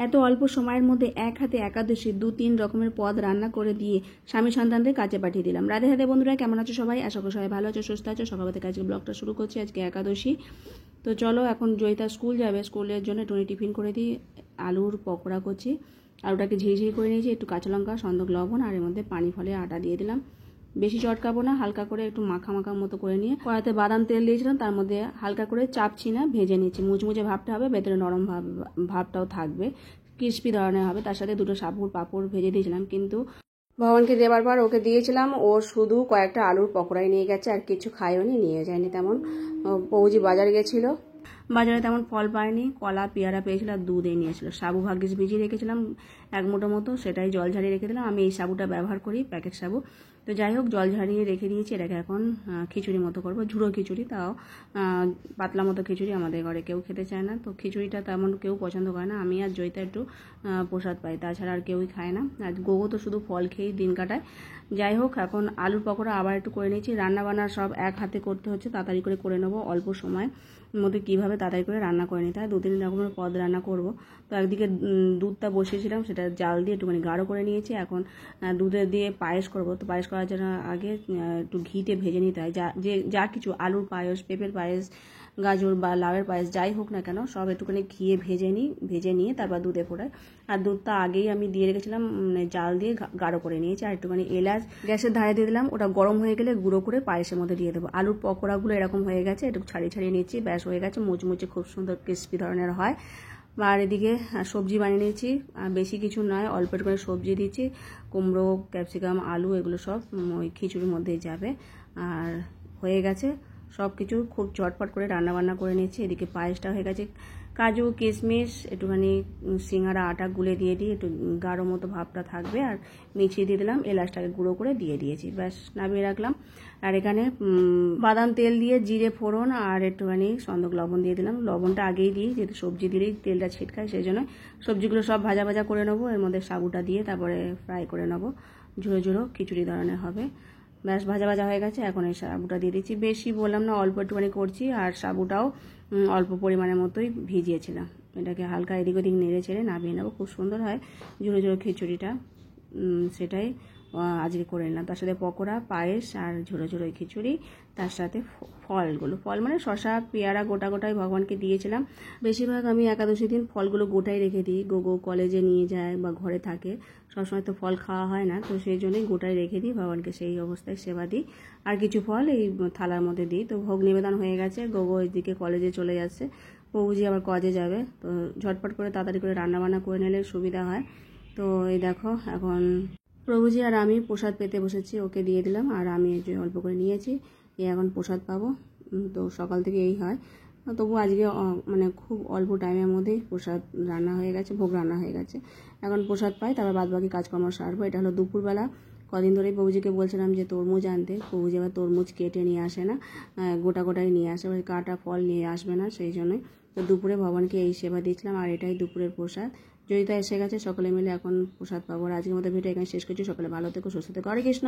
এত অল্প সময়ের মধ্যে এক হাতে একাদশী 2-3 রকমের পদ রান্না করে দিয়ে স্বামী সন্তানদের কাছে পাঠিয়ে দিলাম। রাধে রাধে বন্ধুরা, কেমন আছো সবাই? আশা করি সবাই ভালো আছো, সুস্থ আছো। সকাল থেকে আজকে ব্লগটা শুরু করছি। আজকে একাদশী, তো চলো এখন জয়িতা স্কুল যাবে, স্কুলের জন্য একটু টিফিন করে দিই। আলুর পকোড়া করছি, আলুটাকে ঝিরিঝিরি করে নিয়েছি, একটু কাঁচা লঙ্কা, সন্দক লবণ আর এর মধ্যে পানি ফলে আটা দিয়ে দিলাম। বেশি চটকাবো না, হালকা করে একটু মাখা মাখা মতো করে নিয়ে কড়াইতে বাদাম তেল দিয়েছিলাম, তার মধ্যে হালকা করে চাপছি না, ভেজে নিচ্ছি। মুচমুচে ভাবটা হবে, ভেতরে নরম ভাবটাও থাকবে, ক্রিস্পি ধরনের হবে। তার সাথে দুটো সাবুর পাঁপড় ভেজে দিয়েছিলাম, কিন্তু ভগবানকে দেবার পর ওকে দিয়েছিলাম, ও শুধু কয়েকটা আলুর পকোড়াই নিয়ে গেছে, আর কিছু খায়ও নি, নিয়ে যায়নি তেমন। পৌজি বাজারে গেছিলো, বাজারে তেমন ফল পায়নি, কলা পেয়ারা পেয়েছিল আর দুধে নিয়েছিল। সাবু ভাগ্যিস ভিজিয়ে রেখেছিলাম 1 মুঠো মতো, সেটাই জল ঝারিয়ে রেখে দিলাম। আমি এই সাবুটা ব্যবহার করি, প্যাকেট সাবু। তো যাই হোক, জল ঝারিয়ে রেখে দিয়েছি। এটাকে এখন খিচুড়ি মতো করবো, ঝুড়ো খিচুড়ি, তাও পাতলা মতো খিচুড়ি। আমাদের ঘরে কেউ খেতে চায় না, তো খিচুড়িটা তেমন কেউ পছন্দ করে না। আমি আর জয়িতা একটু প্রসাদ পাই, তাছাড়া আর কেউই খায় না। আর গোগো তো শুধু ফল খেয়েই দিন কাটায়। যাই হোক, এখন আলুর পকোড়া আবার একটু করে নিয়েছি। রান্নাবান্না সব এক হাতে করতে হচ্ছে, তাড়াতাড়ি করে নেবো। অল্প সময় মধ্যে কীভাবে তাড়াতাড়ি করে রান্না করে নিতে হয়, 2-3 রকমের পদ রান্না করব। তো একদিকে দুধটা বসিয়েছিলাম, সেটা জাল দিয়ে একটুখানি গাঢ় করে নিয়েছি। এখন দুধে দিয়ে পায়েস করব। তো পায়েস করার জন্য আগে একটু ঘিতে ভেজে নিতে হয়। যা কিছু আলুর পায়েস, পেঁপের পায়েস, গাজর বা লাউয়ের পায়েস যাই হোক না কেন, সব একটুখানি ঘিয়ে ভেজে নিয়ে তারপর দুধে ফোটাই। আর দুধটা আগেই আমি দিয়ে রেখেছিলাম, জাল দিয়ে গাঢ় করে নিয়েছি। আর একটুখানি এলাচ গ্যাসের ধারে দিয়ে দিলাম, ওটা গরম হয়ে গেলে গুঁড়ো করে পায়েসের মধ্যে দিয়ে দেবো। আলুর পকোড়াগুলো এরকম হয়ে গেছে, একটু ছাড়িয়ে নিচ্ছি, ব্যাস হয়ে গেছে। মুচমুচে খুব সুন্দর ক্রিস্পি ধরনের হয়। আর এদিকে সবজি বানিয়ে নিয়েছি, বেশি কিছু নয়, অল্প একটু করে সবজি দিচ্ছি। কুমড়ো, ক্যাপসিকাম, আলু এগুলো সব ওই খিচুড়ির মধ্যেই যাবে। আর হয়ে গেছে সব কিছু, খুব চটপট করে রান্নাবান্না করে নিয়েছি। এদিকে পায়েসটা হয়ে গেছে। কাজু, কিশমিশ, একটুখানি সিঙ্গারা আটা গুলে দিয়ে দিই, একটু গাঢ় মতো ভাবটা থাকবে। আর মিছিয়ে দিয়ে দিলাম, এলাচটাকে গুঁড়ো করে দিয়ে দিয়েছি, ব্যাস নামিয়ে রাখলাম। আর এখানে বাদাম তেল দিয়ে জিরে ফোড়ন আর একটুখানি সন্দক লবণ দিয়ে দিলাম। লবণটা আগেই দিই, যেহেতু সবজি দিলেই তেলটা ছিটকায়, সেই জন্য সবজিগুলো সব ভাজা ভাজা করে নেবো। এর মধ্যে সাবুটা দিয়ে তারপরে ফ্রাই করে নেবো, ঝুড়ো ঝুড়ো খিচুড়ি ধরনের হবে। ব্যাস ভাজা ভাজা হয়ে গেছে। এখন এই সাবুটা দিয়ে দিচ্ছি, বেশি বললাম না, অল্প একটুখানি করছি। আর সাবুটাও অল্প পরিমাণের মতোই ভিজিয়েছিলাম। এটাকে হালকা এদিক ওদিক নেড়ে চেড়ে নামিয়ে নেবো, খুব সুন্দর হয় ঝুড়ো ঝুড়ো খিচুড়িটা। সেটাই আজকে করে নিলাম। তার সাথে পকোড়া, পায়েস আর ঝুড়ো ঝুড়ো খিচুড়ি, তার সাথে ফল মানে শশা, পেয়ারা গোটাই ভগবানকে দিয়েছিলাম। বেশিরভাগ আমি একাদশী দিন ফলগুলো গোটাই রেখে দিই। গোগো কলেজে নিয়ে যায় বা ঘরে থাকে, সবসময় তো ফল খাওয়া হয় না, তো সেই জন্যই গোটাই রেখে দিই, ভগবানকে সেই অবস্থায় সেবা দিই। আর কিছু ফল এই থালার মধ্যে দিই। তো ভোগ নিবেদন হয়ে গেছে, গোগো এদিকে কলেজে চলে যাচ্ছে, প্রভুজি আবার কাজে যাবে। তো ঝটপট করে তাড়াতাড়ি করে রান্নাবান্না করে নিলে সুবিধা হয়। তো এই দেখো, এখন প্রভুজি আর আমি প্রসাদ পেতে বসেছি, ওকে দিয়ে দিলাম। আর আমি অল্প করে নিয়েছি, এখন প্রসাদ পাবো। তো সকাল থেকে এই হয়, তবু আজকে মানে খুব অল্প টাইমের মধ্যেই প্রসাদ রান্না হয়ে গেছে, ভোগ রান্না হয়ে গেছে। এখন প্রসাদ পাই, তারপর বাদবাকি কাজকর্ম সারবো। এটা হলো দুপুরবেলা। কদিন ধরেই প্রভুজিকে বলছিলাম যে তরমুজ আনতে, প্রভুজি আবার তরমুজ কেটে নিয়ে আসে না, গোটাই নিয়ে আসে, কাটা ফল নিয়ে আসবে না, সেই জন্যই। তো দুপুরে ভগবানকে এই সেবা দিয়েছিলাম, আর এটাই দুপুরের প্রসাদ। জয়িতা এসে গেছে, সকলে মিলে এখন প্রসাদ পাবো। আর আজকের মতো ভিডিও এখানে শেষ করছি। সকলে ভালো থেকো, সুস্থ থেকো। হরে কৃষ্ণ।